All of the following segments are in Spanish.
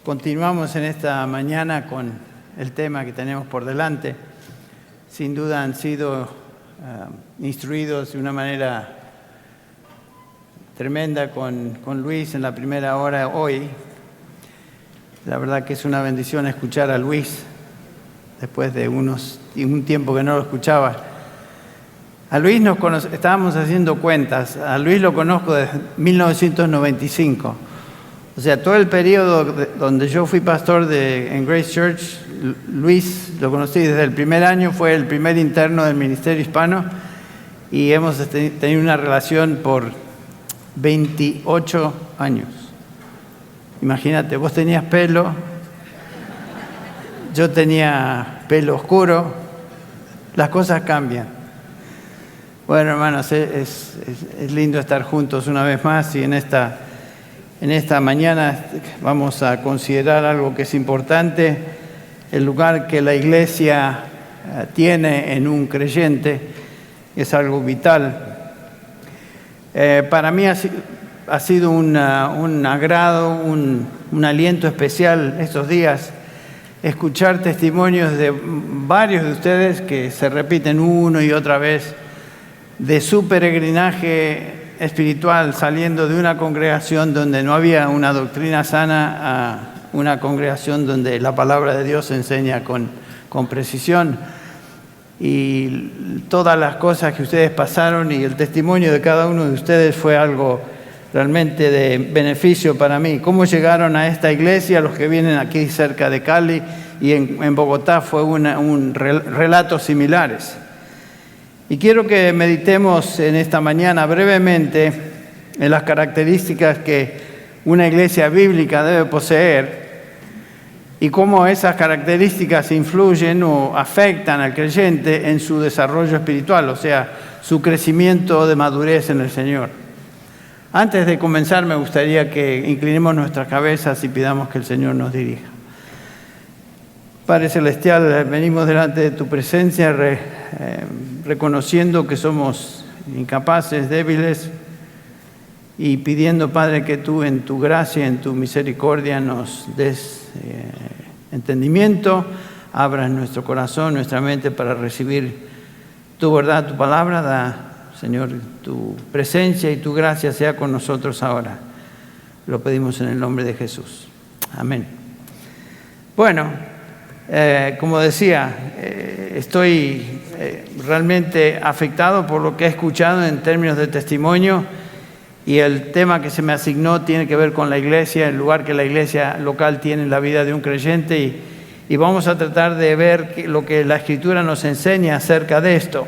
Continuamos en esta mañana con el tema que tenemos por delante. Sin duda han sido instruidos de una manera tremenda con Luis en la primera hora hoy. La verdad que es una bendición escuchar a Luis después de un tiempo que no lo escuchaba. A Luis estábamos haciendo cuentas. A Luis lo conozco desde 1995. O sea, todo el periodo donde yo fui pastor en Grace Church, Luis lo conocí desde el primer año, fue el primer interno del Ministerio Hispano y hemos tenido una relación por 28 años. Imagínate, vos tenías pelo, yo tenía pelo oscuro, las cosas cambian. Bueno, hermanos, es lindo estar juntos una vez más y en esta mañana vamos a considerar algo que es importante, el lugar que la iglesia tiene en un creyente, es algo vital. Para mí ha sido un agrado, un aliento especial estos días, escuchar testimonios de varios de ustedes que se repiten una y otra vez de su peregrinaje espiritual, saliendo de una congregación donde no había una doctrina sana a una congregación donde la palabra de Dios se enseña con precisión. Y todas las cosas que ustedes pasaron y el testimonio de cada uno de ustedes fue algo realmente de beneficio para mí. Cómo llegaron a esta iglesia, los que vienen aquí cerca de Cali y en Bogotá, fue relatos similares. Y quiero que meditemos en esta mañana brevemente en las características que una iglesia bíblica debe poseer y cómo esas características influyen o afectan al creyente en su desarrollo espiritual, o sea, su crecimiento de madurez en el Señor. Antes de comenzar, me gustaría que inclinemos nuestras cabezas y pidamos que el Señor nos dirija. Padre Celestial, venimos delante de tu presencia reconociendo que somos incapaces, débiles, y pidiendo, Padre, que tú en tu gracia, en tu misericordia nos des entendimiento, abras nuestro corazón, nuestra mente para recibir tu verdad, tu palabra. Da, Señor, tu presencia y tu gracia sea con nosotros ahora. Lo pedimos en el nombre de Jesús. Amén. Bueno, como decía, estoy realmente afectado por lo que he escuchado en términos de testimonio, y el tema que se me asignó tiene que ver con la iglesia, el lugar que la iglesia local tiene en la vida de un creyente, y vamos a tratar de ver lo que la Escritura nos enseña acerca de esto.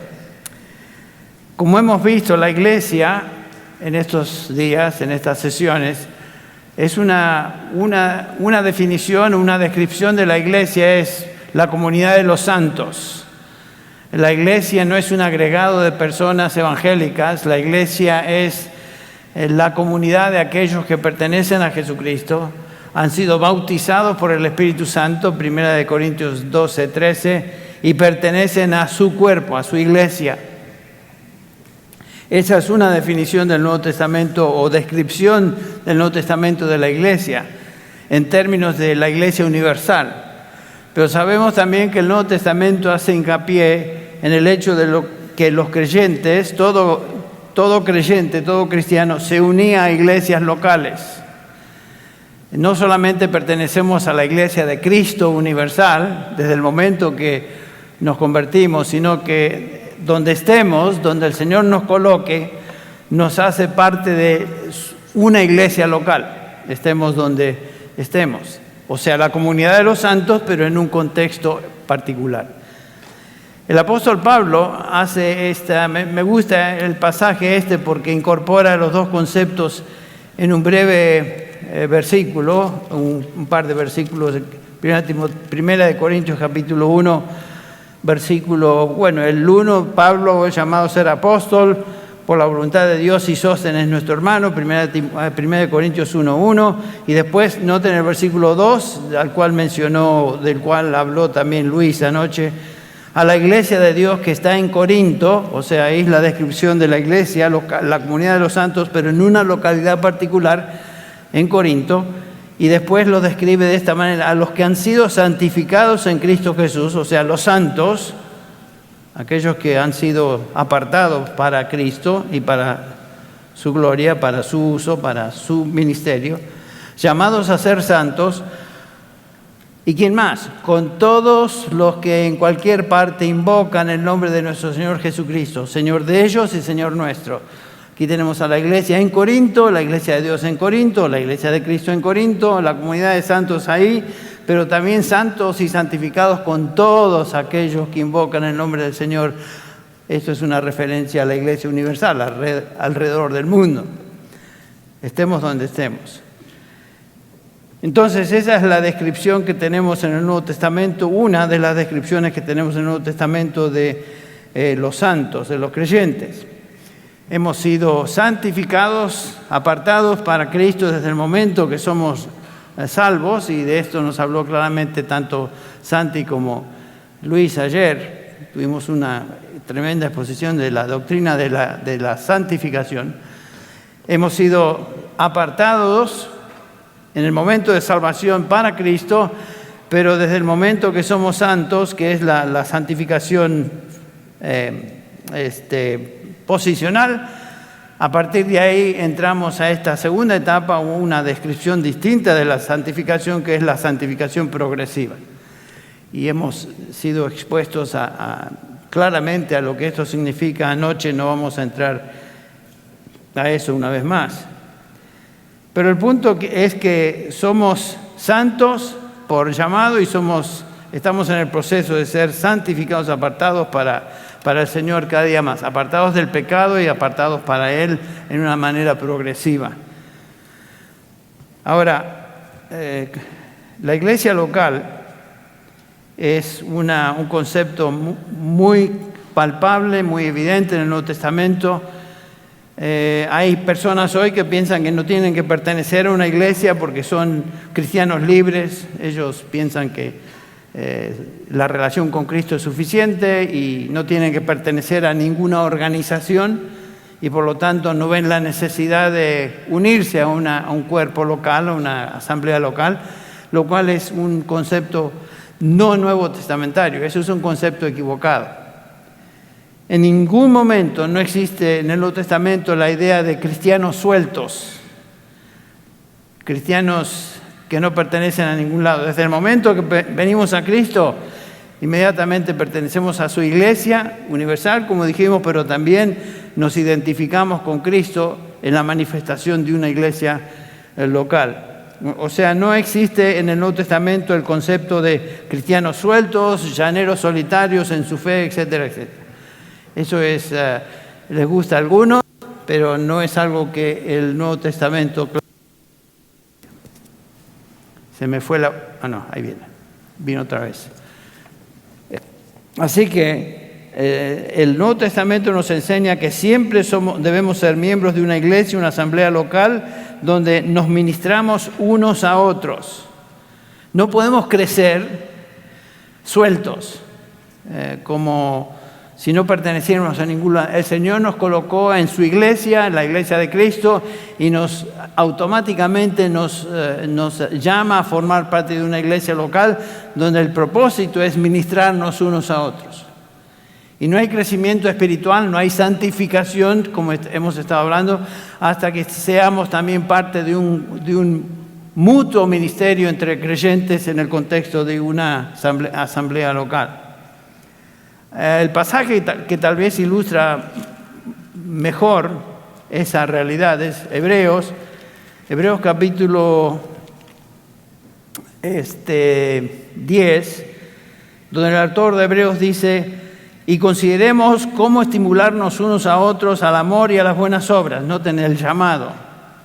Como hemos visto, la iglesia en estos días, en estas sesiones, es una definición, una descripción de la iglesia, es la comunidad de los santos. La iglesia no es un agregado de personas evangélicas, la iglesia es la comunidad de aquellos que pertenecen a Jesucristo, han sido bautizados por el Espíritu Santo, 1 Corintios 12:13, y pertenecen a su cuerpo, a su iglesia. Esa es una definición del Nuevo Testamento o descripción del Nuevo Testamento de la iglesia, en términos de la iglesia universal. Pero sabemos también que el Nuevo Testamento hace hincapié en el hecho de que los creyentes, todo creyente, todo cristiano, se unía a iglesias locales. No solamente pertenecemos a la iglesia de Cristo universal desde el momento que nos convertimos, sino que donde estemos, donde el Señor nos coloque, nos hace parte de una iglesia local, estemos donde estemos. O sea, la comunidad de los santos, pero en un contexto particular. El apóstol Pablo hace me gusta el pasaje porque incorpora los dos conceptos en un breve versículo, un par de versículos, 1 Corintios capítulo 1, el 1, Pablo es llamado a ser apóstol por la voluntad de Dios, y Sóstenes nuestro hermano, 1 Corintios 1:1, y después noten el versículo 2, del cual habló también Luis anoche, a la iglesia de Dios que está en Corinto, o sea, ahí es la descripción de la iglesia, la comunidad de los santos, pero en una localidad particular, en Corinto, Y después lo describe de esta manera: a los que han sido santificados en Cristo Jesús, o sea, los santos, aquellos que han sido apartados para Cristo y para su gloria, para su uso, para su ministerio, llamados a ser santos. ¿Y quién más? Con todos los que en cualquier parte invocan el nombre de nuestro Señor Jesucristo, Señor de ellos y Señor nuestro. Aquí tenemos a la iglesia en Corinto, la iglesia de Dios en Corinto, la iglesia de Cristo en Corinto, la comunidad de santos ahí, pero también santos y santificados con todos aquellos que invocan el nombre del Señor. Esto es una referencia a la iglesia universal alrededor del mundo, estemos donde estemos. Entonces, esa es la descripción que tenemos en el Nuevo Testamento, una de las descripciones que tenemos en el Nuevo Testamento de los santos, de los creyentes. Hemos sido santificados, apartados para Cristo desde el momento que somos salvos, y de esto nos habló claramente tanto Santi como Luis ayer. Tuvimos una tremenda exposición de la doctrina de la santificación. Hemos sido apartados en el momento de salvación para Cristo, pero desde el momento que somos santos, que es la santificación posicional, a partir de ahí entramos a esta segunda etapa, una descripción distinta de la santificación, que es la santificación progresiva. Y hemos sido expuestos claramente a lo que esto significa anoche. No vamos a entrar a eso una vez más. Pero el punto es que somos santos por llamado y estamos en el proceso de ser santificados, apartados para el Señor cada día más, apartados del pecado y apartados para Él en una manera progresiva. Ahora, la iglesia local es un concepto muy palpable, muy evidente en el Nuevo Testamento. Hay personas hoy que piensan que no tienen que pertenecer a una iglesia porque son cristianos libres. Ellos piensan que la relación con Cristo es suficiente y no tienen que pertenecer a ninguna organización, y por lo tanto no ven la necesidad de unirse a un cuerpo local, a una asamblea local, lo cual es un concepto no nuevo testamentario. Eso es un concepto equivocado. En ningún momento no existe en el Nuevo Testamento la idea de cristianos sueltos, cristianos que no pertenecen a ningún lado. Desde el momento que venimos a Cristo, inmediatamente pertenecemos a su iglesia universal, como dijimos, pero también nos identificamos con Cristo en la manifestación de una iglesia local. O sea, no existe en el Nuevo Testamento el concepto de cristianos sueltos, llaneros solitarios en su fe, etcétera, etcétera. Eso les gusta a algunos, pero no es algo que el Nuevo Testamento... Se me fue no, ahí viene. Vino otra vez. Así que el Nuevo Testamento nos enseña que siempre debemos ser miembros de una iglesia, una asamblea local, donde nos ministramos unos a otros. No podemos crecer sueltos, como si no perteneciéramos a ninguna. El Señor nos colocó en su iglesia, en la iglesia de Cristo, y automáticamente nos llama a formar parte de una iglesia local donde el propósito es ministrarnos unos a otros. Y no hay crecimiento espiritual, no hay santificación, como hemos estado hablando, hasta que seamos también parte de un mutuo ministerio entre creyentes en el contexto de una asamblea local. El pasaje que tal vez ilustra mejor esa realidad es Hebreos capítulo 10, donde el autor de Hebreos dice: y consideremos cómo estimularnos unos a otros al amor y a las buenas obras. Noten el llamado.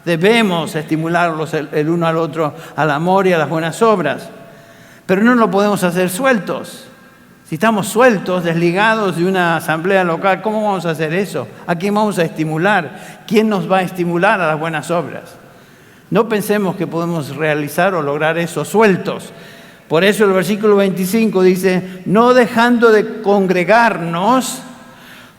Debemos estimularlos el uno al otro al amor y a las buenas obras. Pero no lo podemos hacer sueltos. Si estamos sueltos, desligados de una asamblea local, ¿cómo vamos a hacer eso? ¿A quién vamos a estimular? ¿Quién nos va a estimular a las buenas obras? No pensemos que podemos realizar o lograr eso sueltos. Por eso el versículo 25 dice: no dejando de congregarnos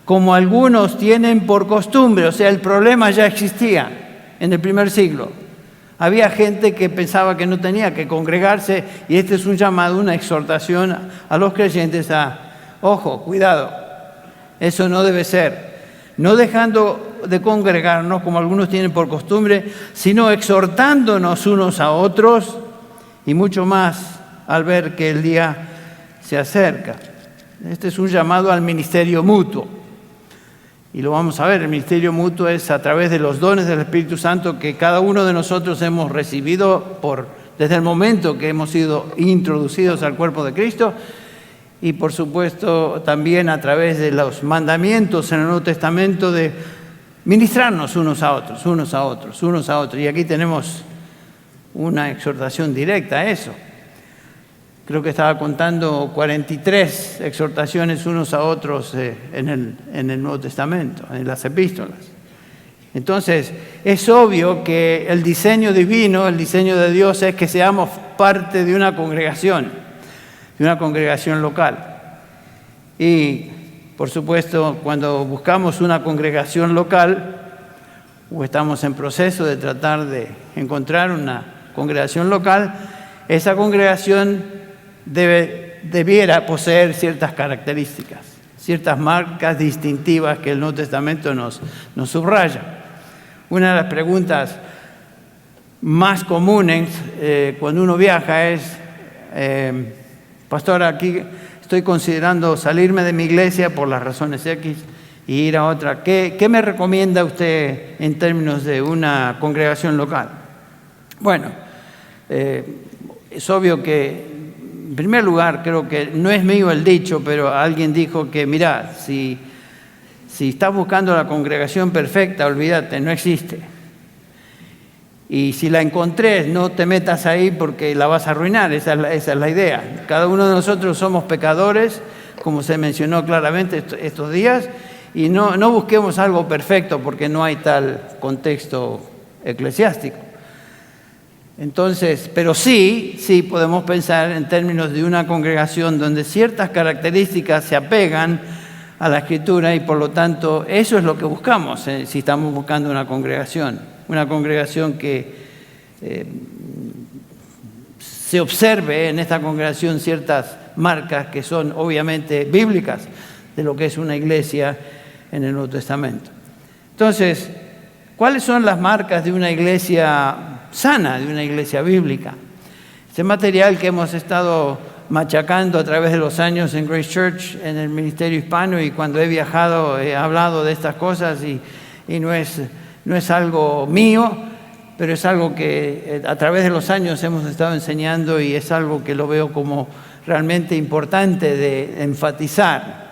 como algunos tienen por costumbre. O sea, el problema ya existía en el primer siglo. había gente que pensaba que no tenía que congregarse, y este es un llamado, una exhortación a los creyentes a, ojo, cuidado, eso no debe ser. No dejando de congregarnos como algunos tienen por costumbre, sino exhortándonos unos a otros, y mucho más al ver que el día se acerca. Este es un llamado al ministerio mutuo. Y lo vamos a ver, el ministerio mutuo es a través de los dones del Espíritu Santo que cada uno de nosotros hemos recibido desde el momento que hemos sido introducidos al cuerpo de Cristo, y por supuesto también a través de los mandamientos en el Nuevo Testamento de ministrarnos unos a otros, unos a otros, unos a otros. Y aquí tenemos una exhortación directa a eso. Creo que estaba contando 43 exhortaciones unos a otros en el Nuevo Testamento, en las epístolas. Entonces, es obvio que el diseño divino, el diseño de Dios es que seamos parte de una congregación local. Y, por supuesto, cuando buscamos una congregación local, o estamos en proceso de tratar de encontrar una congregación local, esa congregación debiera poseer ciertas características, ciertas marcas distintivas que el Nuevo Testamento nos subraya. Una de las preguntas más comunes cuando uno viaja es, pastor, aquí estoy considerando salirme de mi iglesia por las razones X y ir a otra. ¿Qué me recomienda usted en términos de una congregación local? Bueno, es obvio que en primer lugar, creo que no es mío el dicho, pero alguien dijo que, mira, si estás buscando la congregación perfecta, olvídate, no existe. Y si la encontrés, no te metas ahí porque la vas a arruinar, esa es la idea. Cada uno de nosotros somos pecadores, como se mencionó claramente estos días, y no busquemos algo perfecto porque no hay tal contexto eclesiástico. Entonces, pero sí podemos pensar en términos de una congregación donde ciertas características se apegan a la Escritura y por lo tanto eso es lo que buscamos si estamos buscando una congregación que se observe en esta congregación ciertas marcas que son obviamente bíblicas de lo que es una iglesia en el Nuevo Testamento. Entonces, ¿cuáles son las marcas de una iglesia sana, de una iglesia bíblica? Este material que hemos estado machacando a través de los años en Grace Church, en el ministerio hispano, y cuando he viajado he hablado de estas cosas y no es algo mío, pero es algo que a través de los años hemos estado enseñando y es algo que lo veo como realmente importante de enfatizar.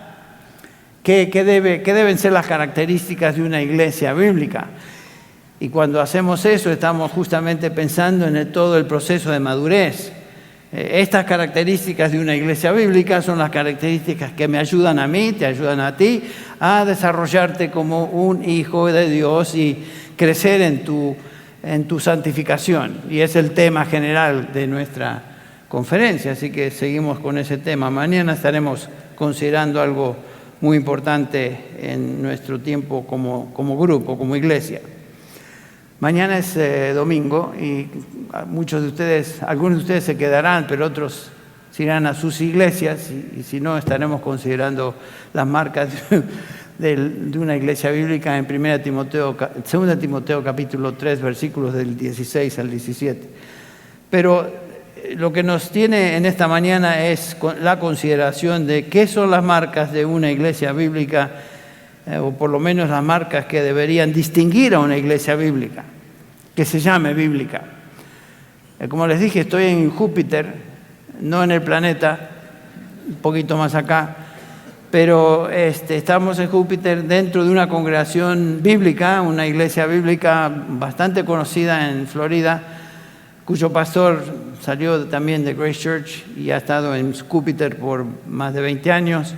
¿Qué deben ser las características de una iglesia bíblica? Y cuando hacemos eso, estamos justamente pensando en todo el proceso de madurez. Estas características de una iglesia bíblica son las características que me ayudan a mí, te ayudan a ti, a desarrollarte como un hijo de Dios y crecer en tu santificación. Y es el tema general de nuestra conferencia, así que seguimos con ese tema. Mañana estaremos considerando algo muy importante en nuestro tiempo como grupo, como iglesia. Mañana es domingo y algunos de ustedes se quedarán, pero otros se irán a sus iglesias y si no, estaremos considerando las marcas de una iglesia bíblica en 2 Timoteo capítulo 3, versículos del 16 al 17. Pero lo que nos tiene en esta mañana es la consideración de qué son las marcas de una iglesia bíblica, o por lo menos las marcas que deberían distinguir a una iglesia bíblica, que se llame bíblica. Como les dije, estoy en Júpiter, no en el planeta, un poquito más acá, pero estamos en Júpiter dentro de una congregación bíblica, una iglesia bíblica bastante conocida en Florida, cuyo pastor salió también de Grace Church y ha estado en Júpiter por más de 20 años.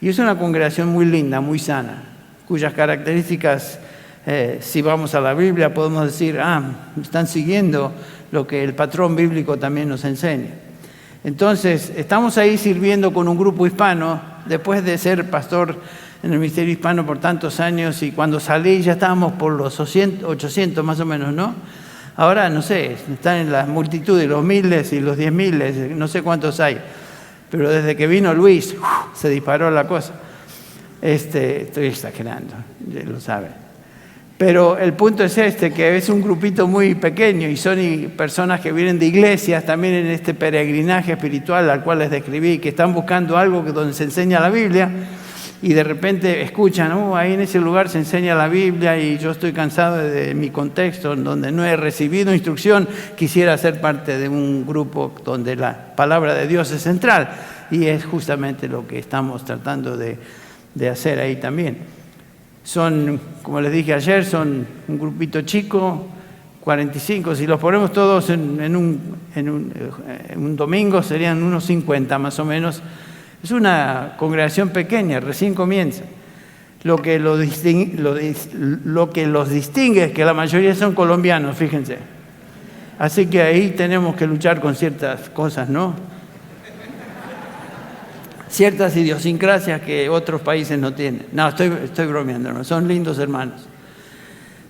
Y es una congregación muy linda, muy sana, cuyas características, si vamos a la Biblia, podemos decir, están siguiendo lo que el patrón bíblico también nos enseña. Entonces, estamos ahí sirviendo con un grupo hispano, después de ser pastor en el ministerio hispano por tantos años, y cuando salí ya estábamos por los 800 más o menos, ¿no? Ahora, no sé, están en las multitudes, los miles y los 10.000, no sé cuántos hay. Pero desde que vino Luis, se disparó la cosa. Estoy exagerando, ya lo saben. Pero el punto es que es un grupito muy pequeño y son personas que vienen de iglesias también en este peregrinaje espiritual al cual les describí, que están buscando algo donde se enseña la Biblia y de repente escuchan, ahí en ese lugar se enseña la Biblia y yo estoy cansado de mi contexto en donde no he recibido instrucción, quisiera ser parte de un grupo donde la palabra de Dios es central y es justamente lo que estamos tratando de hacer ahí también. Son, como les dije ayer, son un grupito chico, 45. Si los ponemos todos en un domingo serían unos 50 más o menos. Es una congregación pequeña, recién comienza. Lo que los distingue es que la mayoría son colombianos, fíjense. Así que ahí tenemos que luchar con ciertas cosas, ¿no? Ciertas idiosincrasias que otros países no tienen. No, estoy bromeando, ¿no? Son lindos hermanos.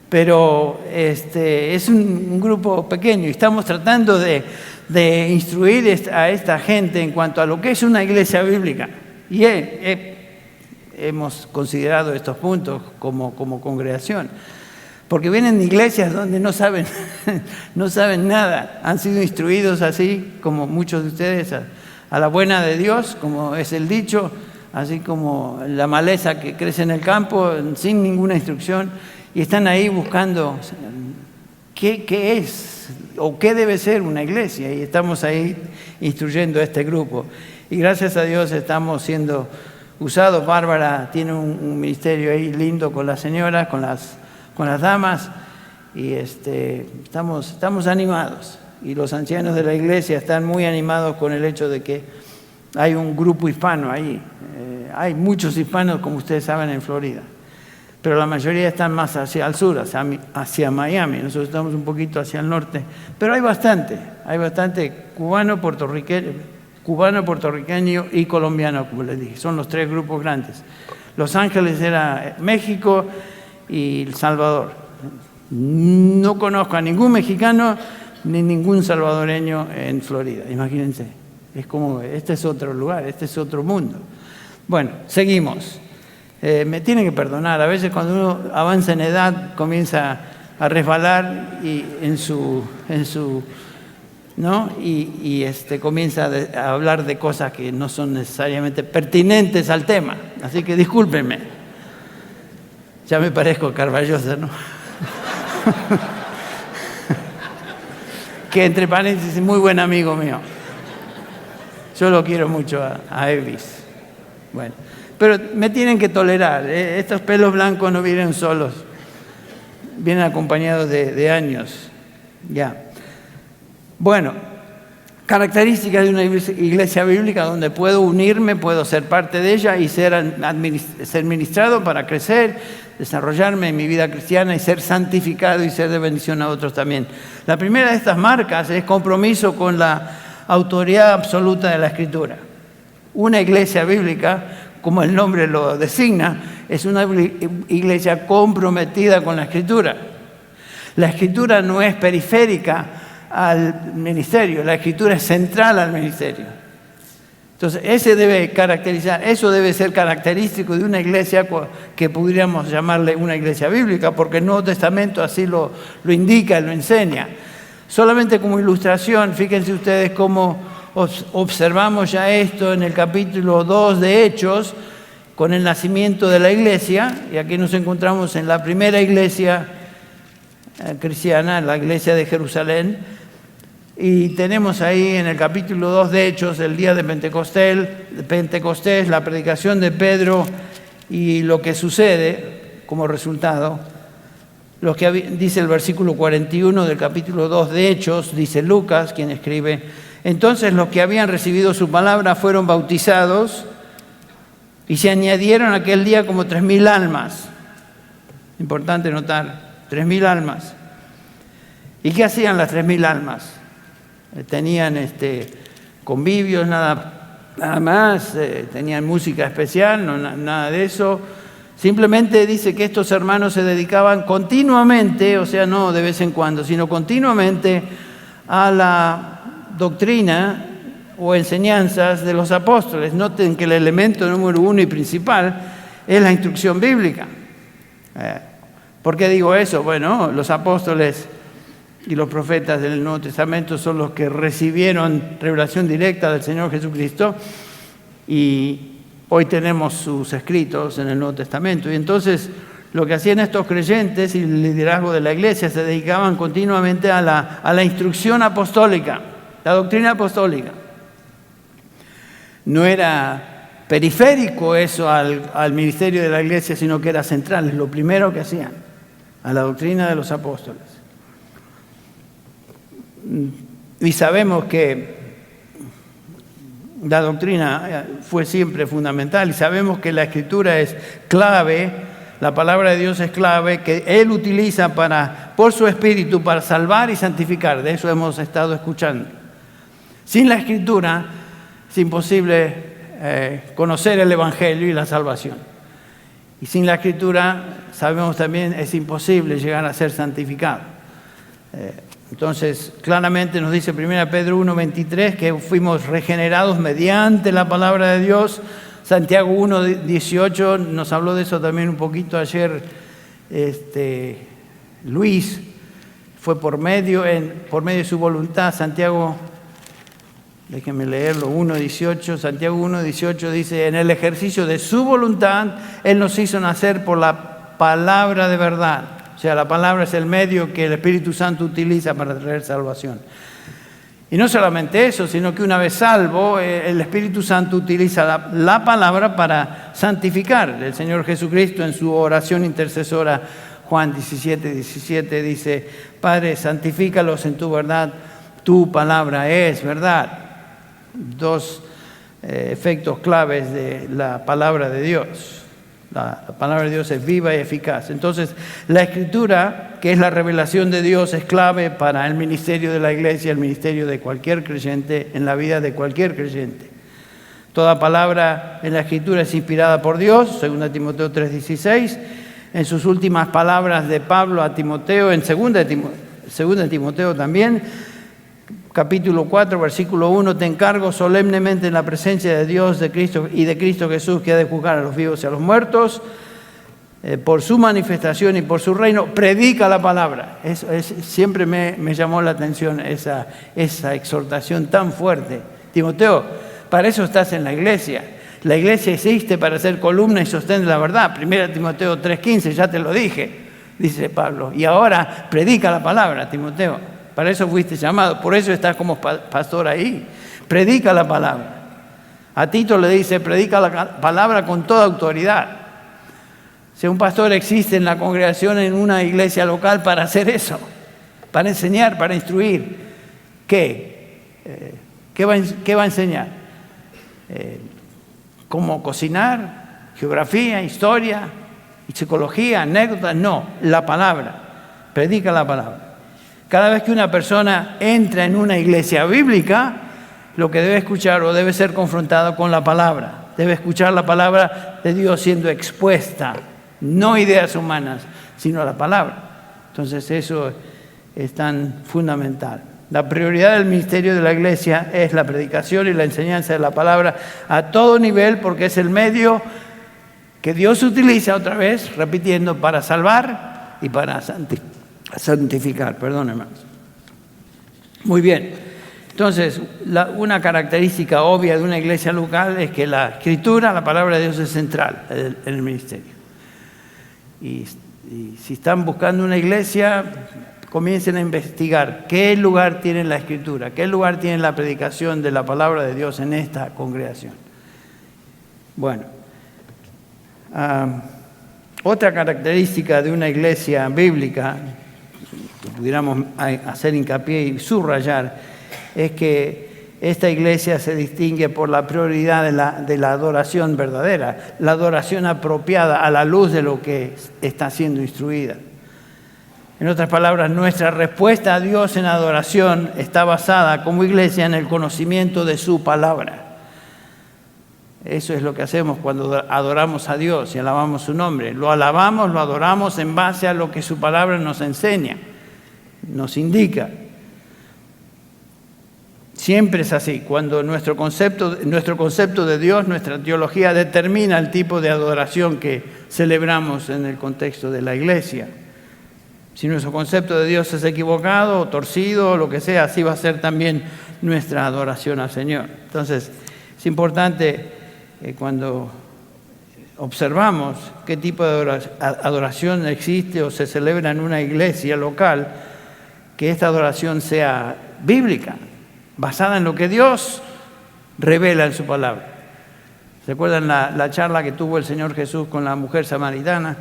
Pero es un grupo pequeño y estamos tratando de instruir a esta gente en cuanto a lo que es una iglesia bíblica. Y hemos considerado estos puntos como congregación. Porque vienen de iglesias donde no saben nada. Han sido instruidos así, como muchos de ustedes, a la buena de Dios, como es el dicho, así como la maleza que crece en el campo sin ninguna instrucción, y están ahí buscando qué es o qué debe ser una iglesia, y estamos ahí instruyendo a este grupo. Y gracias a Dios estamos siendo usados. Bárbara tiene un ministerio ahí lindo con las señoras, con las damas, y estamos animados. Y los ancianos de la iglesia están muy animados con el hecho de que hay un grupo hispano ahí. Hay muchos hispanos, como ustedes saben, en Florida. Pero la mayoría están más hacia el sur, hacia Miami. Nosotros estamos un poquito hacia el norte. Pero hay bastante cubano, puertorriqueño y colombiano, como les dije. Son los tres grupos grandes. Los Ángeles era México y El Salvador. No conozco a ningún mexicano ni ningún salvadoreño en Florida, imagínense. Es como, este es otro lugar, este es otro mundo. Bueno, seguimos. Me tienen que perdonar, a veces cuando uno avanza en edad comienza a resbalar y ¿no? Y comienza a hablar de cosas que no son necesariamente pertinentes al tema. Así que discúlpenme. Ya me parezco a Carballosa, ¿no? Que entre paréntesis, muy buen amigo mío. Yo lo quiero mucho a Elvis. Bueno, pero me tienen que tolerar. Estos pelos blancos no vienen solos, vienen acompañados de años. Ya. Bueno, características de una iglesia bíblica donde puedo unirme, puedo ser parte de ella y ser ministrado para crecer, desarrollarme en mi vida cristiana y ser santificado y ser de bendición a otros también. La primera de estas marcas es compromiso con la autoridad absoluta de la Escritura. Una iglesia bíblica, como el nombre lo designa, es una iglesia comprometida con la Escritura. La Escritura no es periférica al ministerio, la Escritura es central al ministerio. Entonces, eso debe ser característico de una iglesia que pudiéramos llamarle una iglesia bíblica, porque el Nuevo Testamento así lo indica, lo enseña. Solamente como ilustración, fíjense ustedes cómo observamos ya esto en el capítulo 2 de Hechos, con el nacimiento de la iglesia, y aquí nos encontramos en la primera iglesia cristiana, la iglesia de Jerusalén, y tenemos ahí en el capítulo 2 de Hechos, el día de Pentecostés, la predicación de Pedro y lo que sucede como resultado. Lo que dice el versículo 41 del capítulo 2 de Hechos, dice Lucas, quien escribe: entonces los que habían recibido su palabra fueron bautizados y se añadieron aquel día como 3.000 almas. Importante notar, 3.000 almas. ¿Y qué hacían las 3.000 almas? Tenían convivios, nada más, tenían música especial, no, nada de eso. Simplemente dice que estos hermanos se dedicaban continuamente, o sea, no de vez en cuando, sino continuamente a la doctrina o enseñanzas de los apóstoles. Noten que el elemento número uno y principal es la instrucción bíblica. ¿Por qué digo eso? Bueno, los apóstoles y los profetas del Nuevo Testamento son los que recibieron revelación directa del Señor Jesucristo, y hoy tenemos sus escritos en el Nuevo Testamento. Y entonces lo que hacían estos creyentes y el liderazgo de la iglesia se dedicaban continuamente a la instrucción apostólica, la doctrina apostólica. No era periférico eso al ministerio de la iglesia, sino que era central, es lo primero que hacían, a la doctrina de los apóstoles. Y sabemos que la doctrina fue siempre fundamental, y sabemos que la Escritura es clave, la palabra de Dios es clave, que Él utiliza por su Espíritu para salvar y santificar. De eso hemos estado escuchando. Sin la Escritura es imposible conocer el Evangelio y la salvación. Y sin la Escritura, sabemos también, es imposible llegar a ser santificado. Entonces, claramente nos dice 1 Pedro 1:23 que fuimos regenerados mediante la palabra de Dios. Santiago 1:18 nos habló de eso también un poquito ayer. Luis fue por medio de su voluntad. Santiago, déjenme leerlo, 1:18. Santiago 1:18 dice: en el ejercicio de su voluntad, Él nos hizo nacer por la palabra de verdad. O sea, la palabra es el medio que el Espíritu Santo utiliza para traer salvación. Y no solamente eso, sino que una vez salvo, el Espíritu Santo utiliza la palabra para santificar. El Señor Jesucristo en su oración intercesora, Juan 17:17, dice: Padre, santifícalos en tu verdad, tu palabra es verdad. Dos efectos claves de la palabra de Dios. La palabra de Dios es viva y eficaz. Entonces, la Escritura, que es la revelación de Dios, es clave para el ministerio de la iglesia, el ministerio de cualquier creyente, en la vida de cualquier creyente. Toda palabra en la Escritura es inspirada por Dios, 2 Timoteo 3:16. En sus últimas palabras de Pablo a Timoteo, en 2 Timoteo también, capítulo 4, versículo 1, te encargo solemnemente en la presencia de Dios de Cristo y de Cristo Jesús, que ha de juzgar a los vivos y a los muertos, por su manifestación y por su reino, predica la palabra. Siempre me llamó la atención esa exhortación tan fuerte. Timoteo, para eso estás en la iglesia. La iglesia existe para ser columna y sostén de la verdad. 1 Timoteo 3:15, ya te lo dije, dice Pablo. Y ahora predica la palabra, Timoteo. Para eso fuiste llamado, por eso estás como pastor ahí. Predica la palabra. A Tito le dice: predica la palabra con toda autoridad. Si un pastor existe en la congregación, en una iglesia local, para hacer eso, para enseñar, para instruir. ¿Qué? ¿Qué va a enseñar? ¿Cómo cocinar? ¿Geografía? ¿Historia? ¿Psicología? ¿Anécdotas? No, la palabra. Predica la palabra. Cada vez que una persona entra en una iglesia bíblica, lo que debe escuchar o debe ser confrontado con la palabra. Debe escuchar la palabra de Dios siendo expuesta, no ideas humanas, sino la palabra. Entonces eso es tan fundamental. La prioridad del ministerio de la iglesia es la predicación y la enseñanza de la palabra a todo nivel, porque es el medio que Dios utiliza, otra vez, repitiendo, para salvar y para santificar. Perdón, hermanos. Muy bien. Entonces, una característica obvia de una iglesia local es que la Escritura, la palabra de Dios, es central en el ministerio. Y si están buscando una iglesia, comiencen a investigar qué lugar tiene la Escritura, qué lugar tiene la predicación de la palabra de Dios en esta congregación. Bueno, otra característica de una iglesia bíblica que pudiéramos hacer hincapié y subrayar es que esta iglesia se distingue por la prioridad de la adoración verdadera, la adoración apropiada a la luz de lo que está siendo instruida. En otras palabras, nuestra respuesta a Dios en adoración está basada como iglesia en el conocimiento de su palabra. Eso es lo que hacemos cuando adoramos a Dios y alabamos su nombre. Lo alabamos, lo adoramos en base a lo que su palabra nos enseña, nos indica. Siempre es así. Cuando nuestro concepto de Dios, nuestra teología determina el tipo de adoración que celebramos en el contexto de la iglesia. Si nuestro concepto de Dios es equivocado o torcido o lo que sea, así va a ser también nuestra adoración al Señor. Entonces, es importante cuando observamos qué tipo de adoración existe o se celebra en una iglesia local, que esta adoración sea bíblica, basada en lo que Dios revela en su palabra. ¿Se acuerdan la charla que tuvo el Señor Jesús con la mujer samaritana?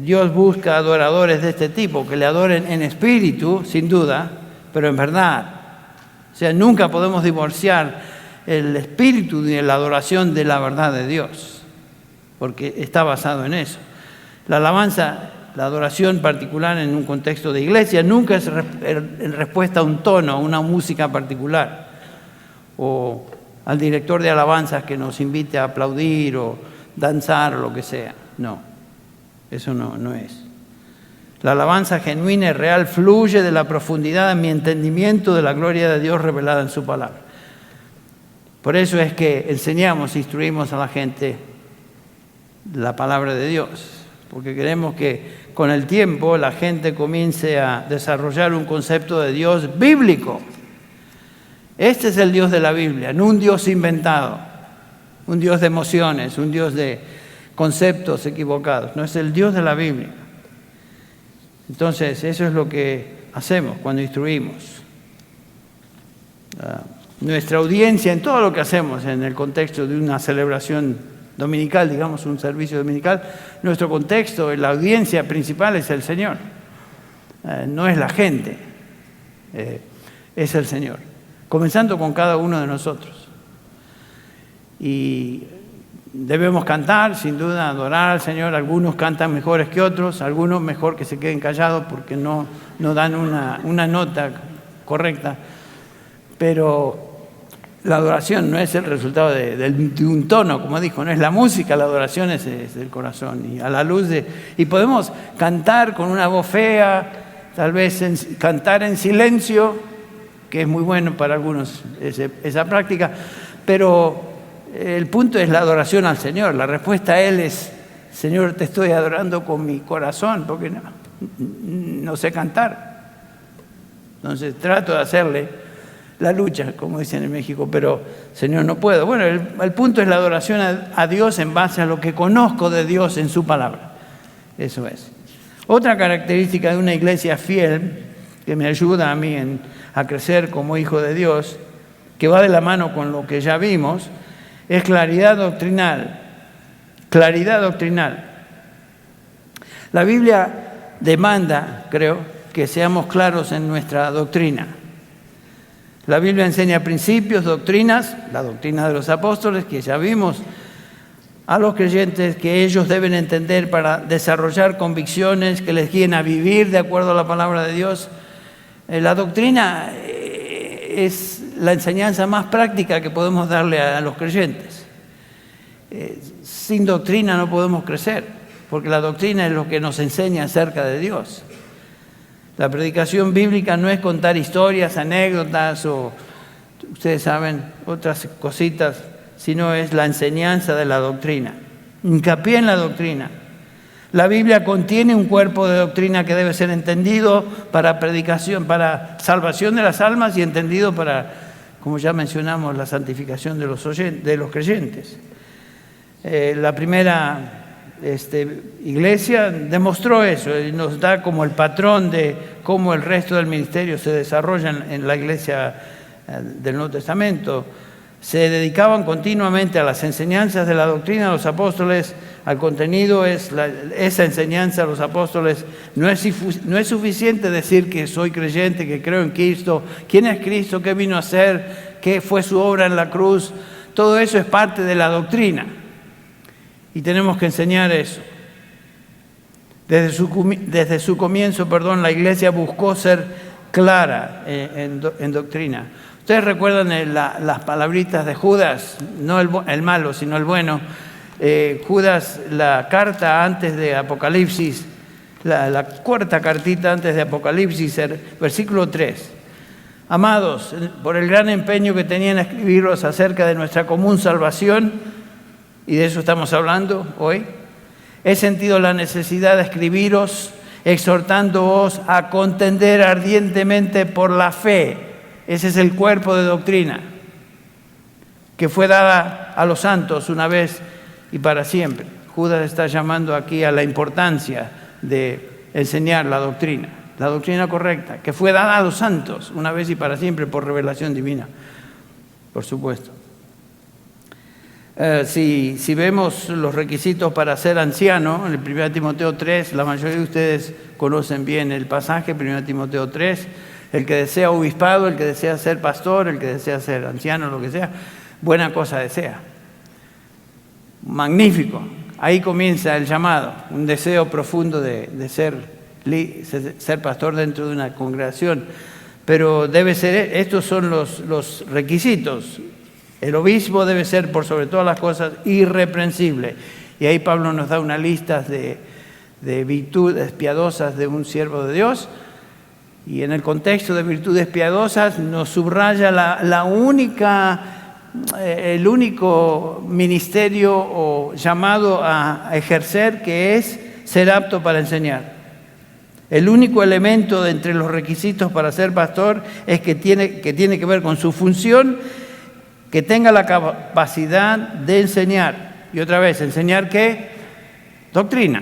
Dios busca adoradores de este tipo, que le adoren en espíritu, sin duda, pero en verdad. O sea, nunca podemos divorciar el espíritu de la adoración de la verdad de Dios, porque está basado en eso. La alabanza, la adoración particular en un contexto de iglesia, nunca es en respuesta a un tono, a una música particular, o al director de alabanzas que nos invite a aplaudir o danzar o lo que sea. No. Eso no es. La alabanza genuina y real fluye de la profundidad de mi entendimiento de la gloria de Dios revelada en su palabra. Por eso es que enseñamos, instruimos a la gente la palabra de Dios, porque queremos que con el tiempo la gente comience a desarrollar un concepto de Dios bíblico. Este es el Dios de la Biblia, no un Dios inventado, un Dios de emociones, un Dios de conceptos equivocados, no es el Dios de la Biblia. Entonces, eso es lo que hacemos cuando instruimos. Nuestra audiencia en todo lo que hacemos en el contexto de una celebración dominical, digamos un servicio dominical, nuestro contexto, la audiencia principal es el Señor. No es la gente, es el Señor. Comenzando con cada uno de nosotros. Y debemos cantar, sin duda, adorar al Señor. Algunos cantan mejores que otros, algunos mejor que se queden callados porque no dan una nota correcta. Pero la adoración no es el resultado de un tono, como dijo, no es la música, la adoración es del corazón. Y a la luz y podemos cantar con una voz fea, tal vez cantar en silencio, que es muy bueno para algunos esa práctica, pero el punto es la adoración al Señor. La respuesta a Él es: Señor, te estoy adorando con mi corazón, porque no sé cantar. Entonces trato de hacerle la lucha, como dicen en México, pero Señor, no puedo. Bueno, el punto es la adoración a Dios en base a lo que conozco de Dios en su palabra. Eso es. Otra característica de una iglesia fiel que me ayuda a mí a crecer como hijo de Dios, que va de la mano con lo que ya vimos, es claridad doctrinal. Claridad doctrinal. La Biblia demanda, creo, que seamos claros en nuestra doctrina. La Biblia enseña principios, doctrinas, la doctrina de los apóstoles, que ya vimos, a los creyentes que ellos deben entender para desarrollar convicciones que les guíen a vivir de acuerdo a la palabra de Dios. La doctrina es la enseñanza más práctica que podemos darle a los creyentes. Sin doctrina no podemos crecer, porque la doctrina es lo que nos enseña acerca de Dios. La predicación bíblica no es contar historias, anécdotas o, ustedes saben, otras cositas, sino es la enseñanza de la doctrina. Hincapié en la doctrina. La Biblia contiene un cuerpo de doctrina que debe ser entendido para predicación, para salvación de las almas y entendido para, como ya mencionamos, la santificación de los creyentes. La primera iglesia demostró eso y nos da como el patrón de cómo el resto del ministerio se desarrolla en la iglesia del Nuevo Testamento. Se dedicaban continuamente a las enseñanzas de la doctrina de los apóstoles, al contenido. Esa enseñanza de los apóstoles no es suficiente decir que soy creyente, que creo en Cristo, quién es Cristo, qué vino a hacer, qué fue su obra en la cruz. Todo eso es parte de la doctrina y tenemos que enseñar eso. Desde su comienzo, la iglesia buscó ser clara en doctrina. Ustedes recuerdan las palabritas de Judas, no el malo, sino el bueno. Judas, la carta antes de Apocalipsis, la cuarta cartita antes de Apocalipsis, versículo 3. Amados, por el gran empeño que tenían en escribiros acerca de nuestra común salvación, y de eso estamos hablando hoy, he sentido la necesidad de escribiros, exhortándoos a contender ardientemente por la fe. Ese es el cuerpo de doctrina que fue dada a los santos una vez y para siempre. Judas está llamando aquí a la importancia de enseñar la doctrina correcta, que fue dada a los santos una vez y para siempre por revelación divina, por supuesto. Si vemos los requisitos para ser anciano, en el 1 Timoteo 3, la mayoría de ustedes conocen bien el pasaje, 1 Timoteo 3, el que desea obispado, el que desea ser pastor, el que desea ser anciano, lo que sea, buena cosa desea. Magnífico. Ahí comienza el llamado, un deseo profundo de ser pastor dentro de una congregación. Pero debe ser, estos son los requisitos. El obispo debe ser, por sobre todas las cosas, irreprensible. Y ahí Pablo nos da una lista de virtudes piadosas de un siervo de Dios. Y en el contexto de virtudes piadosas nos subraya el único ministerio o llamado a ejercer, que es ser apto para enseñar. El único elemento de entre los requisitos para ser pastor es que tiene que ver con su función, que tenga la capacidad de enseñar. Y otra vez, ¿enseñar qué? Doctrina.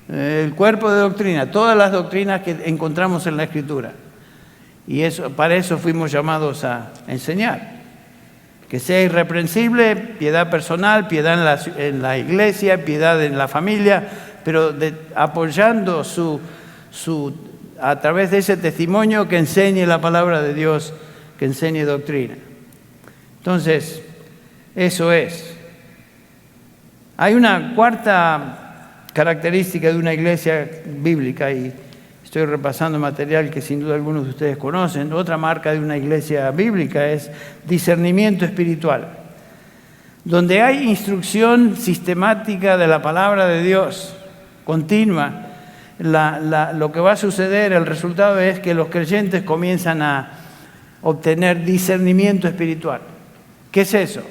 El cuerpo de doctrina, todas las doctrinas que encontramos en la Escritura. Y para eso fuimos llamados a enseñar. Que sea irreprensible, piedad personal, piedad en la iglesia, piedad en la familia, pero apoyando a través de ese testimonio, que enseñe la palabra de Dios, que enseñe doctrina. Entonces, eso es. Hay una cuarta característica de una iglesia bíblica, y estoy repasando material que sin duda algunos de ustedes conocen. Otra marca de una iglesia bíblica es discernimiento espiritual, donde hay instrucción sistemática de la palabra de Dios, continua. Lo que va a suceder, el resultado es que los creyentes comienzan a obtener discernimiento espiritual. ¿Qué es eso?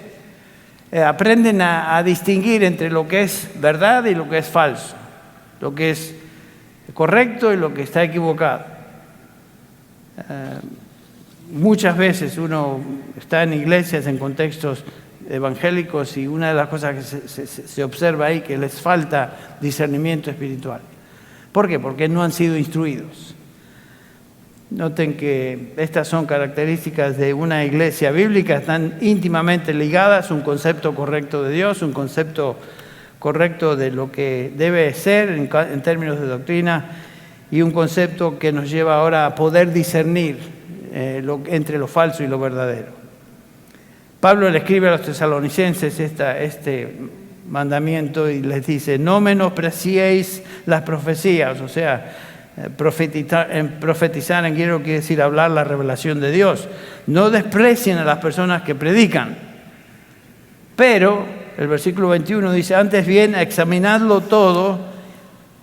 Aprenden a distinguir entre lo que es verdad y lo que es falso, lo que es correcto y lo que está equivocado. Muchas veces uno está en iglesias, en contextos evangélicos, y una de las cosas que se observa ahí, que les falta discernimiento espiritual. ¿Por qué? Porque no han sido instruidos. Noten que estas son características de una iglesia bíblica, están íntimamente ligadas: un concepto correcto de Dios, un concepto correcto de lo que debe ser en términos de doctrina, y un concepto que nos lleva ahora a poder discernir entre lo falso y lo verdadero. Pablo le escribe a los tesalonicenses este mandamiento y les dice: no menospreciéis las profecías, o sea, profetizar en griego quiere decir hablar la revelación de Dios. No desprecien a las personas que predican. Pero el versículo 21 dice: antes bien, examinadlo todo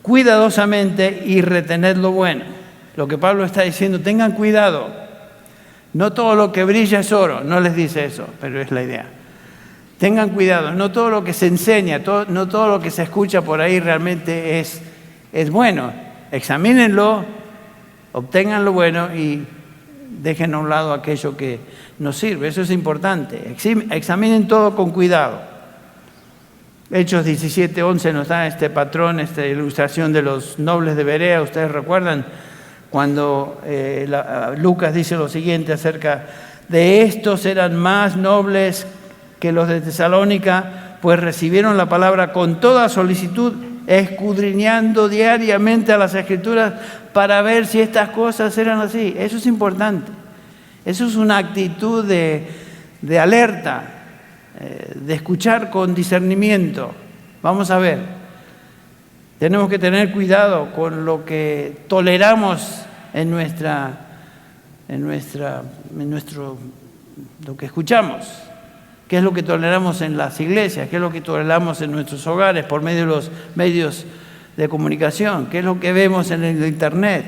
cuidadosamente y retened lo bueno. Lo que Pablo está diciendo: tengan cuidado. No todo lo que brilla es oro. No les dice eso, pero es la idea. Tengan cuidado. No todo lo que se enseña, no todo lo que se escucha por ahí realmente es bueno. Examínenlo, obtengan lo bueno y dejen a un lado aquello que no sirve. Eso es importante. Examinen todo con cuidado. Hechos 17:11 nos da este patrón, esta ilustración de los nobles de Berea. Ustedes recuerdan cuando Lucas dice lo siguiente acerca de estos: eran más nobles que los de Tesalónica, pues recibieron la palabra con toda solicitud, escudriñando diariamente a las Escrituras para ver si estas cosas eran así. Eso es importante. Eso es una actitud de alerta, de escuchar con discernimiento. Vamos a ver. Tenemos que tener cuidado con lo que toleramos en nuestra lo que escuchamos. ¿Qué es lo que toleramos en las iglesias? ¿Qué es lo que toleramos en nuestros hogares por medio de los medios de comunicación? ¿Qué es lo que vemos en el internet?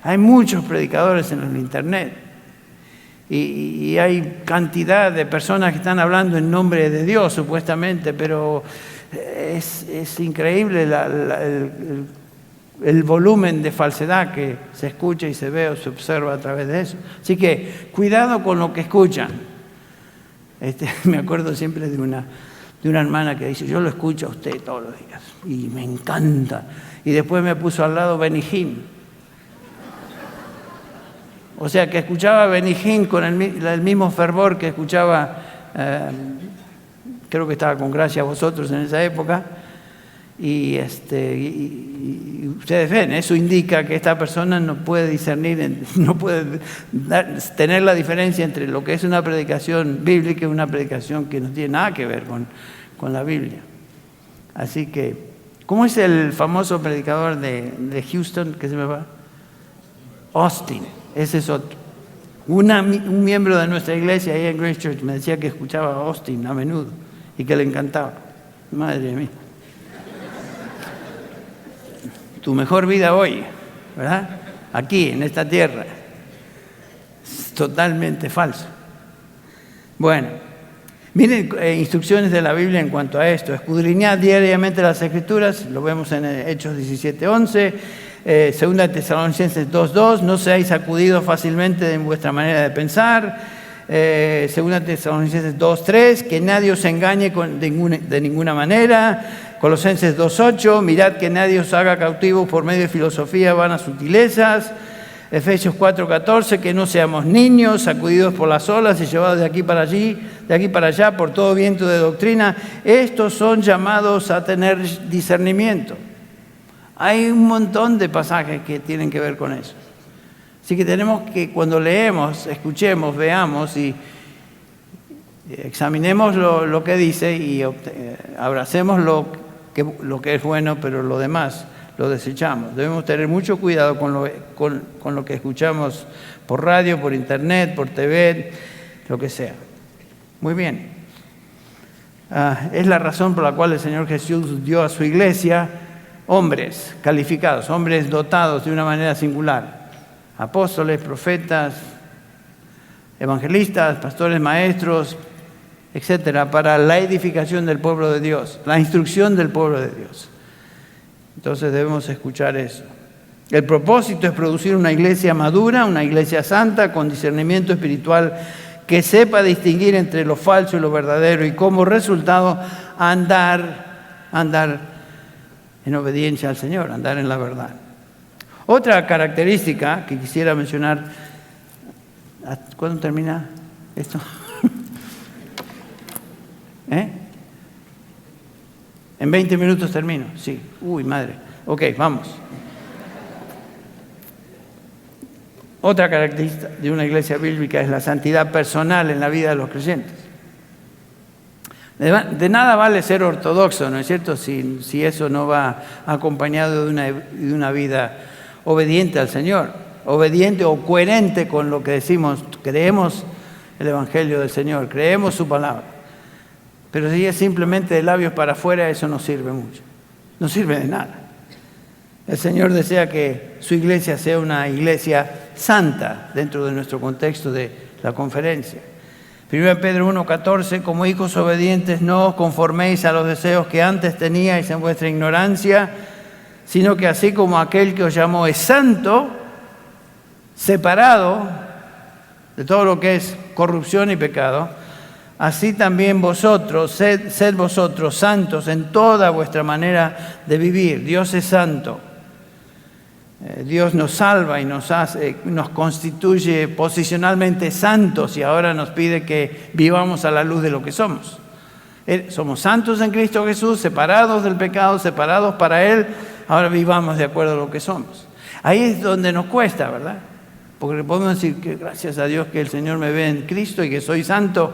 Hay muchos predicadores en el internet y hay cantidad de personas que están hablando en nombre de Dios supuestamente, pero es increíble el volumen de falsedad que se escucha y se ve o se observa a través de eso. Así que cuidado con lo que escuchan. Me acuerdo siempre de una hermana que dice: yo lo escucho a usted todos los días y me encanta. Y después me puso al lado Benny Hinn. O sea, que escuchaba a Benny Hinn con el mismo fervor que escuchaba, creo que estaba con Gracia a Vosotros en esa época. Y ustedes ven, eso indica que esta persona no puede discernir, no puede tener la diferencia entre lo que es una predicación bíblica y una predicación que no tiene nada que ver con la Biblia. Así que, ¿cómo es el famoso predicador de Houston que se me va? Austin, ese es otro. Un miembro de nuestra iglesia ahí en Grace Church me decía que escuchaba a Austin a menudo y que le encantaba. Madre mía. Tu mejor vida hoy, ¿verdad? Aquí, en esta tierra. Es totalmente falso. Bueno, miren instrucciones de la Biblia en cuanto a esto. Escudriñad diariamente las Escrituras, lo vemos en Hechos 17:11, 2 Tesalonicenses 2:2, no seáis sacudidos fácilmente en vuestra manera de pensar. 2 Tesalonicenses 2:3, que nadie os engañe de ninguna manera. Colosenses 2:8, mirad que nadie os haga cautivos por medio de filosofía, vanas sutilezas. Efesios 4:14, que no seamos niños, sacudidos por las olas y llevados de aquí para allá por todo viento de doctrina. Estos son llamados a tener discernimiento. Hay un montón de pasajes que tienen que ver con eso. Así que tenemos que, cuando leemos, escuchemos, veamos y examinemos lo que dice y abracemos lo que es bueno, pero lo demás lo desechamos. Debemos tener mucho cuidado con lo que escuchamos por radio, por internet, por TV, lo que sea. Muy bien. Es la razón por la cual el Señor Jesús dio a su iglesia hombres calificados, hombres dotados de una manera singular. Apóstoles, profetas, evangelistas, pastores, maestros, etcétera, para la edificación del pueblo de Dios, la instrucción del pueblo de Dios. Entonces debemos escuchar eso. El propósito es producir una iglesia madura, una iglesia santa, con discernimiento espiritual, que sepa distinguir entre lo falso y lo verdadero y como resultado andar en obediencia al Señor, andar en la verdad. Otra característica que quisiera mencionar, ¿cuándo termina esto? En 20 minutos termino, sí. Uy, madre. Ok, vamos. Otra característica de una iglesia bíblica es la santidad personal en la vida de los creyentes. De nada vale ser ortodoxo, ¿no es cierto?, si eso no va acompañado de una vida obediente al Señor, obediente o coherente con lo que decimos. Creemos el Evangelio del Señor, creemos su palabra. Pero si es simplemente de labios para afuera, eso no sirve mucho. No sirve de nada. El Señor desea que su iglesia sea una iglesia santa dentro de nuestro contexto de la conferencia. 1 Pedro 1:14, como hijos obedientes no os conforméis a los deseos que antes teníais en vuestra ignorancia, sino que así como aquel que os llamó es santo, separado de todo lo que es corrupción y pecado, así también vosotros, sed vosotros santos en toda vuestra manera de vivir. Dios es santo. Dios nos salva y nos constituye posicionalmente santos y ahora nos pide que vivamos a la luz de lo que somos. Somos santos en Cristo Jesús, separados del pecado, separados para Él, ahora vivamos de acuerdo a lo que somos. Ahí es donde nos cuesta, ¿verdad? Porque podemos decir que gracias a Dios que el Señor me ve en Cristo y que soy santo,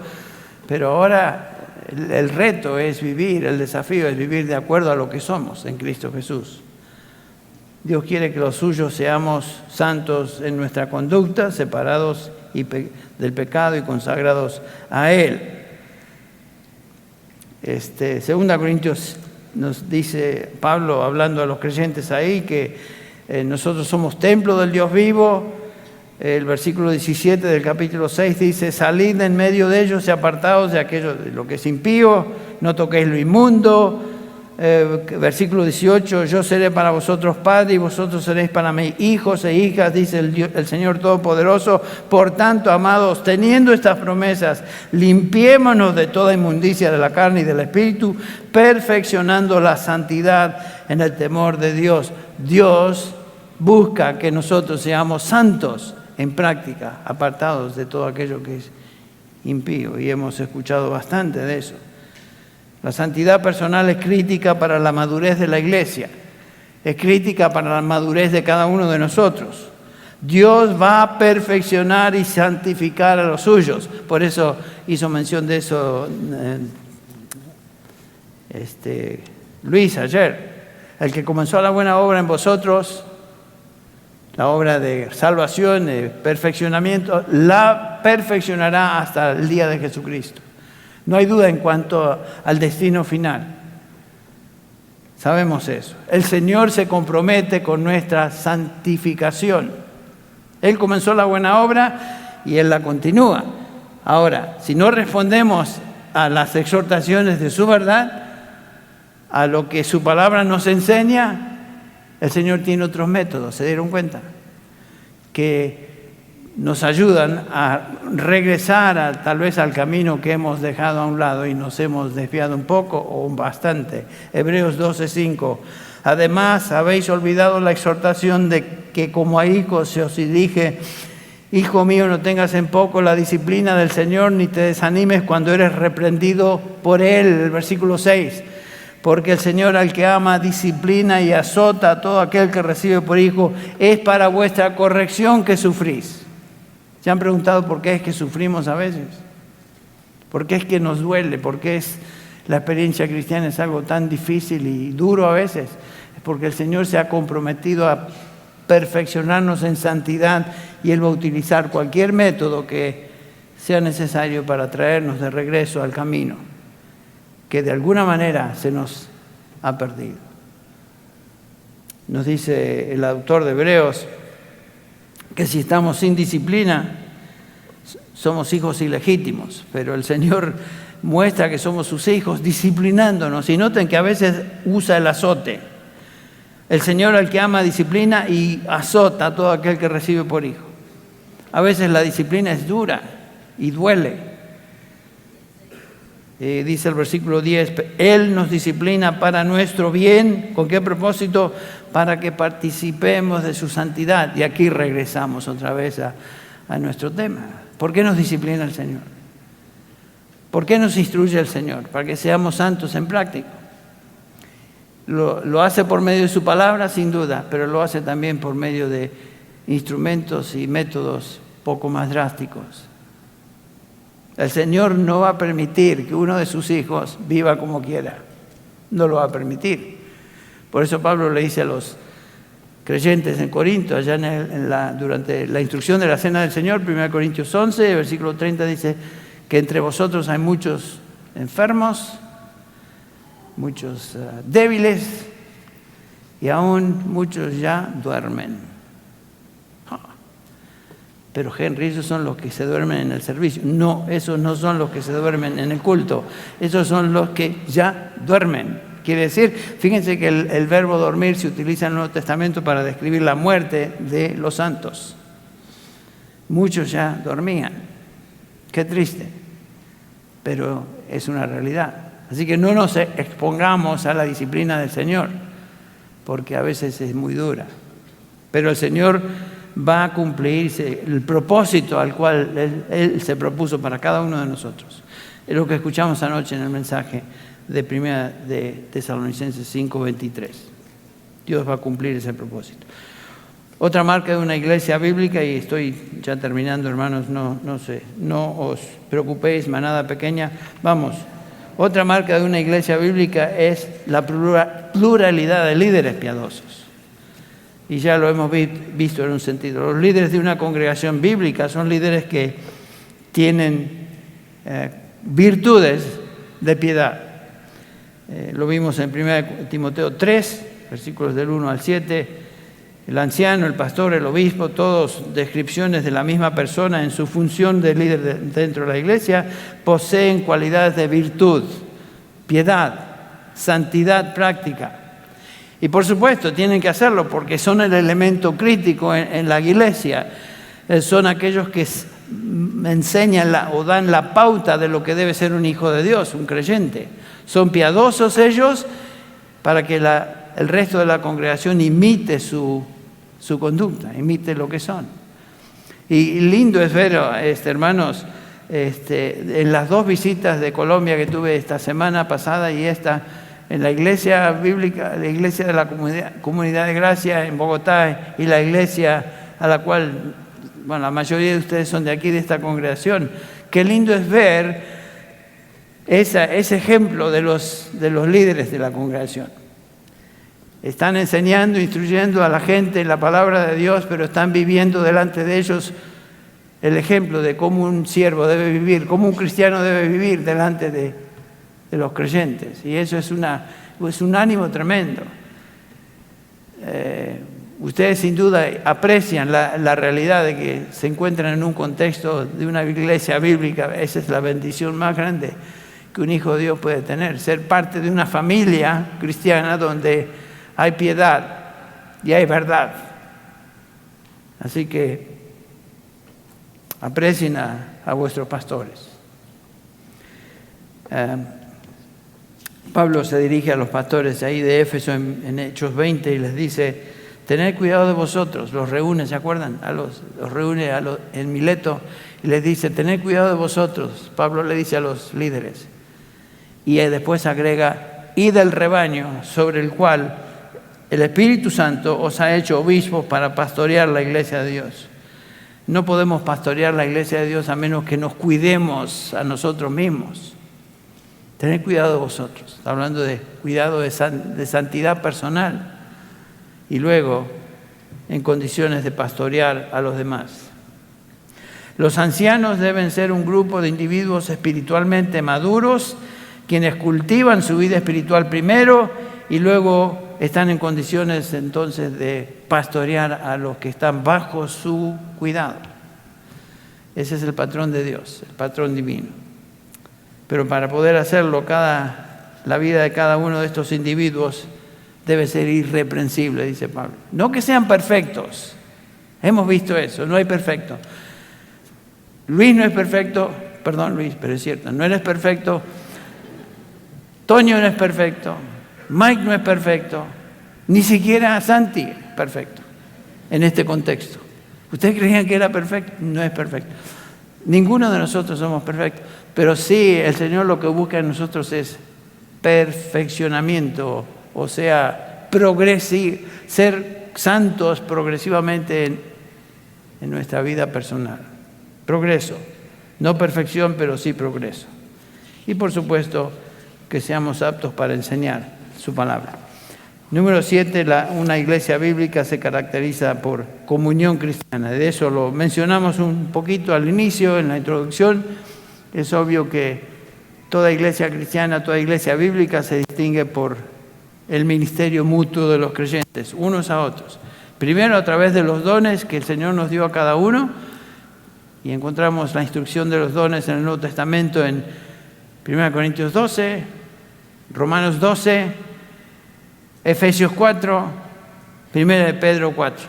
pero ahora el reto es vivir, el desafío es vivir de acuerdo a lo que somos en Cristo Jesús. Dios quiere que los suyos seamos santos en nuestra conducta, separados del pecado y consagrados a Él. 2 Corintios nos dice Pablo, hablando a los creyentes ahí, que nosotros somos templo del Dios vivo. El versículo 17 del capítulo 6 dice: salid en medio de ellos y apartaos de aquello de lo que es impío, no toquéis lo inmundo. Versículo 18: yo seré para vosotros padre y vosotros seréis para mí hijos e hijas, dice el Señor Todopoderoso. Por tanto, amados, teniendo estas promesas, limpiémonos de toda inmundicia de la carne y del espíritu, perfeccionando la santidad en el temor de Dios. Dios busca que nosotros seamos santos en práctica, apartados de todo aquello que es impío, y hemos escuchado bastante de eso. La santidad personal es crítica para la madurez de la iglesia, es crítica para la madurez de cada uno de nosotros. Dios va a perfeccionar y santificar a los suyos. Por eso hizo mención de eso Luis ayer. El que comenzó la buena obra en vosotros, la obra de salvación, de perfeccionamiento, la perfeccionará hasta el día de Jesucristo. No hay duda en cuanto al destino final. Sabemos eso. El Señor se compromete con nuestra santificación. Él comenzó la buena obra y Él la continúa. Ahora, si no respondemos a las exhortaciones de su verdad, a lo que su palabra nos enseña, el Señor tiene otros métodos, ¿se dieron cuenta? Que nos ayudan a regresar tal vez al camino que hemos dejado a un lado y nos hemos desviado un poco o bastante. Hebreos 12:5. Además, habéis olvidado la exhortación de que como a hijos se os dije: hijo mío, no tengas en poco la disciplina del Señor, ni te desanimes cuando eres reprendido por Él. El versículo 6. Porque el Señor al que ama disciplina y azota a todo aquel que recibe por hijo. Es para vuestra corrección que sufrís. ¿Se han preguntado por qué es que sufrimos a veces? ¿Por qué es que nos duele? ¿Por qué la experiencia cristiana es algo tan difícil y duro a veces? Es porque el Señor se ha comprometido a perfeccionarnos en santidad y Él va a utilizar cualquier método que sea necesario para traernos de regreso al camino que de alguna manera se nos ha perdido. Nos dice el autor de Hebreos que si estamos sin disciplina, somos hijos ilegítimos, pero el Señor muestra que somos sus hijos disciplinándonos. Y noten que a veces usa el azote. El Señor al que ama disciplina y azota a todo aquel que recibe por hijo. A veces la disciplina es dura y duele. Dice el versículo 10, Él nos disciplina para nuestro bien. ¿Con qué propósito? Para que participemos de su santidad. Y aquí regresamos otra vez a nuestro tema. ¿Por qué nos disciplina el Señor? ¿Por qué nos instruye el Señor? Para que seamos santos en práctica. Lo hace por medio de su palabra, sin duda, pero lo hace también por medio de instrumentos y métodos poco más drásticos. El Señor no va a permitir que uno de sus hijos viva como quiera. No lo va a permitir. Por eso Pablo le dice a los creyentes en Corinto, allá durante la instrucción de la cena del Señor, 1 Corintios 11, versículo 30, dice que entre vosotros hay muchos enfermos, muchos débiles y aún muchos ya duermen. Pero Henry, esos son los que se duermen en el servicio. No, esos no son los que se duermen en el culto. Esos son los que ya duermen. Quiere decir, fíjense que el verbo dormir se utiliza en el Nuevo Testamento para describir la muerte de los santos. Muchos ya dormían. Qué triste. Pero es una realidad. Así que no nos expongamos a la disciplina del Señor, porque a veces es muy dura. Pero el Señor va a cumplirse el propósito al cual Él se propuso para cada uno de nosotros. Es lo que escuchamos anoche en el mensaje de Primera de Tesalonicenses 5:23. Dios va a cumplir ese propósito. Otra marca de una iglesia bíblica, y estoy ya terminando, hermanos, no os preocupéis, manada pequeña, vamos. Otra marca de una iglesia bíblica es la pluralidad de líderes piadosos. y ya lo hemos visto en un sentido. Los líderes de una congregación bíblica son líderes que tienen virtudes de piedad. Lo vimos en 1 Timoteo 3, versículos del 1 al 7. El anciano, el pastor, el obispo, todos descripciones de la misma persona en su función de líder dentro de la iglesia, poseen cualidades de virtud, piedad, santidad práctica. Y por supuesto tienen que hacerlo porque son el elemento crítico en la iglesia. Son aquellos que enseñan o dan la pauta de lo que debe ser un hijo de Dios, un creyente. Son piadosos ellos para que el resto de la congregación imite su conducta, imite lo que son. Y lindo es ver, hermanos, en las dos visitas de Colombia que tuve esta semana pasada y esta, en la iglesia bíblica, la iglesia de la Comunidad de Gracia en Bogotá y la iglesia a la cual, bueno, la mayoría de ustedes son de aquí, de esta congregación. Qué lindo es ver ese ejemplo de los líderes de la congregación. Están enseñando, instruyendo a la gente la palabra de Dios, pero están viviendo delante de ellos el ejemplo de cómo un siervo debe vivir, cómo un cristiano debe vivir delante de los creyentes. Y eso es un ánimo tremendo. Ustedes sin duda aprecian la realidad de que se encuentran en un contexto de una iglesia bíblica. Esa es la bendición más grande que un hijo de Dios puede tener, ser parte de una familia cristiana donde hay piedad y hay verdad. Así que aprecien a vuestros pastores. Pablo se dirige a los pastores ahí de Éfeso en Hechos 20 y les dice: tened cuidado de vosotros. Los reúne, ¿se acuerdan? Los reúne en Mileto y les dice: tened cuidado de vosotros. Pablo le dice a los líderes. Y después agrega: y del rebaño sobre el cual el Espíritu Santo os ha hecho obispos para pastorear la iglesia de Dios. No podemos pastorear la iglesia de Dios a menos que nos cuidemos a nosotros mismos. Tened cuidado de vosotros. Está hablando de cuidado de santidad personal. Y luego, en condiciones de pastorear a los demás. Los ancianos deben ser un grupo de individuos espiritualmente maduros, quienes cultivan su vida espiritual primero y luego están en condiciones entonces de pastorear a los que están bajo su cuidado. Ese es el patrón de Dios, el patrón divino. Pero para poder hacerlo, la vida de cada uno de estos individuos debe ser irreprensible, dice Pablo. No que sean perfectos. Hemos visto eso, no hay perfecto. Luis no es perfecto, perdón Luis, pero es cierto, no eres perfecto. Toño no es perfecto. Mike no es perfecto, ni siquiera Santi es perfecto en este contexto. ¿Ustedes creían que era perfecto? No es perfecto. Ninguno de nosotros somos perfectos, pero sí el Señor lo que busca en nosotros es perfeccionamiento, o sea, ser santos progresivamente en nuestra vida personal. Progreso, no perfección, pero sí progreso. Y por supuesto que seamos aptos para enseñar su palabra. Número 7, una iglesia bíblica se caracteriza por comunión cristiana. De eso lo mencionamos un poquito al inicio, en la introducción. Es obvio que toda iglesia cristiana, toda iglesia bíblica se distingue por el ministerio mutuo de los creyentes, unos a otros. Primero a través de los dones que el Señor nos dio a cada uno, y encontramos la instrucción de los dones en el Nuevo Testamento en 1 Corintios 12, Romanos 12, Efesios 4, 1 de Pedro 4.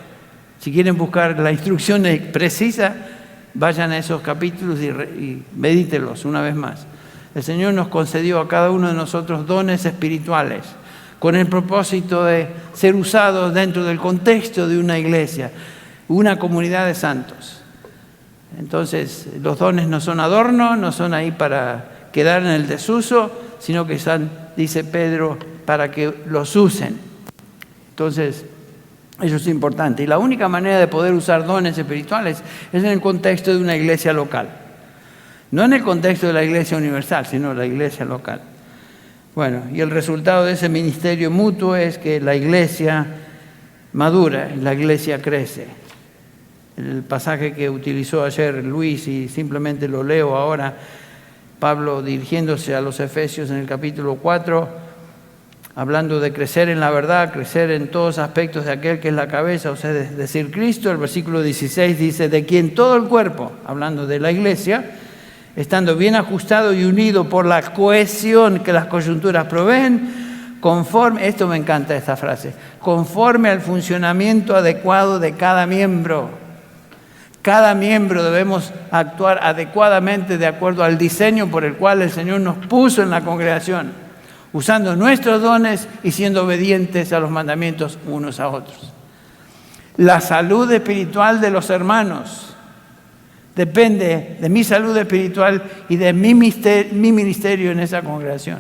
Si quieren buscar la instrucción precisa, vayan a esos capítulos y medítenlos una vez más. El Señor nos concedió a cada uno de nosotros dones espirituales con el propósito de ser usados dentro del contexto de una iglesia, una comunidad de santos. Entonces, los dones no son adorno, no son ahí para quedar en el desuso, sino que están, dice Pedro, para que los usen. Entonces, eso es importante. Y la única manera de poder usar dones espirituales es en el contexto de una iglesia local. No en el contexto de la iglesia universal, sino la iglesia local. Bueno, y el resultado de ese ministerio mutuo es que la iglesia madura y la iglesia crece. El pasaje que utilizó ayer Luis, y simplemente lo leo ahora, Pablo dirigiéndose a los Efesios en el capítulo 4, hablando de crecer en la verdad, crecer en todos aspectos de aquel que es la cabeza, o sea, es decir, Cristo. El versículo 16 dice, de quien todo el cuerpo, hablando de la iglesia, estando bien ajustado y unido por la cohesión que las coyunturas proveen, conforme, esto me encanta esta frase, conforme al funcionamiento adecuado de cada miembro. Cada miembro debemos actuar adecuadamente de acuerdo al diseño por el cual el Señor nos puso en la congregación, usando nuestros dones y siendo obedientes a los mandamientos unos a otros. La salud espiritual de los hermanos depende de mi salud espiritual y de mi ministerio en esa congregación.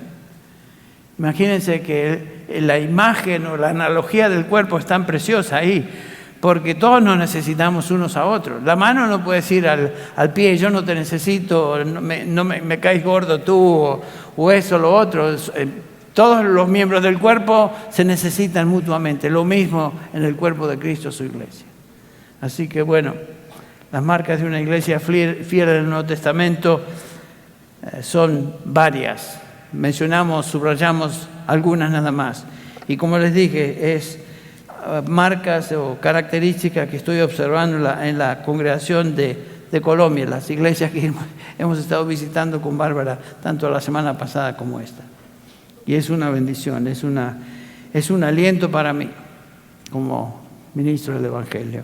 Imagínense que la imagen o la analogía del cuerpo es tan preciosa ahí, porque todos nos necesitamos unos a otros. La mano no puede decir al pie, yo no te necesito, me caes gordo tú, o eso, lo otro. Todos los miembros del cuerpo se necesitan mutuamente. Lo mismo en el cuerpo de Cristo, su iglesia. Así que bueno, las marcas de una iglesia fiel en el Nuevo Testamento son varias. Mencionamos, subrayamos algunas nada más. Y como les dije, es marcas o características que estoy observando en la congregación de Colombia, las iglesias que hemos estado visitando con Bárbara, tanto la semana pasada como esta. Y es una bendición, es un aliento para mí como ministro del Evangelio.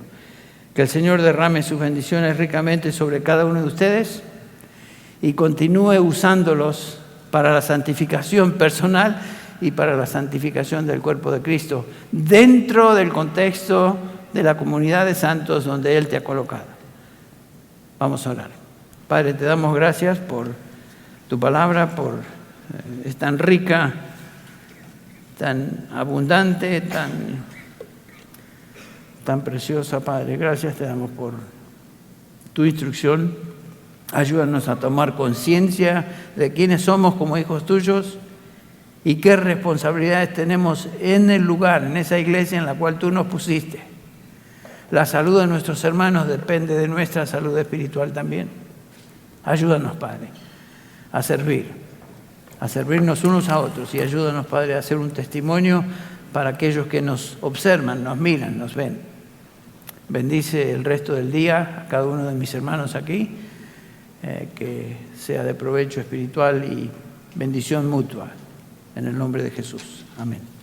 Que el Señor derrame sus bendiciones ricamente sobre cada uno de ustedes y continúe usándolos para la santificación personal y para la santificación del cuerpo de Cristo, dentro del contexto de la comunidad de santos donde Él te ha colocado. Vamos a orar. Padre, te damos gracias por tu palabra, es tan rica, tan abundante, tan preciosa, Padre. Gracias te damos por tu instrucción. Ayúdanos a tomar conciencia de quiénes somos como hijos tuyos y qué responsabilidades tenemos en el lugar, en esa iglesia en la cual tú nos pusiste. La salud de nuestros hermanos depende de nuestra salud espiritual también. Ayúdanos, Padre, a servirnos unos a otros, y ayúdanos, Padre, a ser un testimonio para aquellos que nos observan, nos miran, nos ven. Bendice el resto del día a cada uno de mis hermanos aquí, que sea de provecho espiritual y bendición mutua. En el nombre de Jesús. Amén.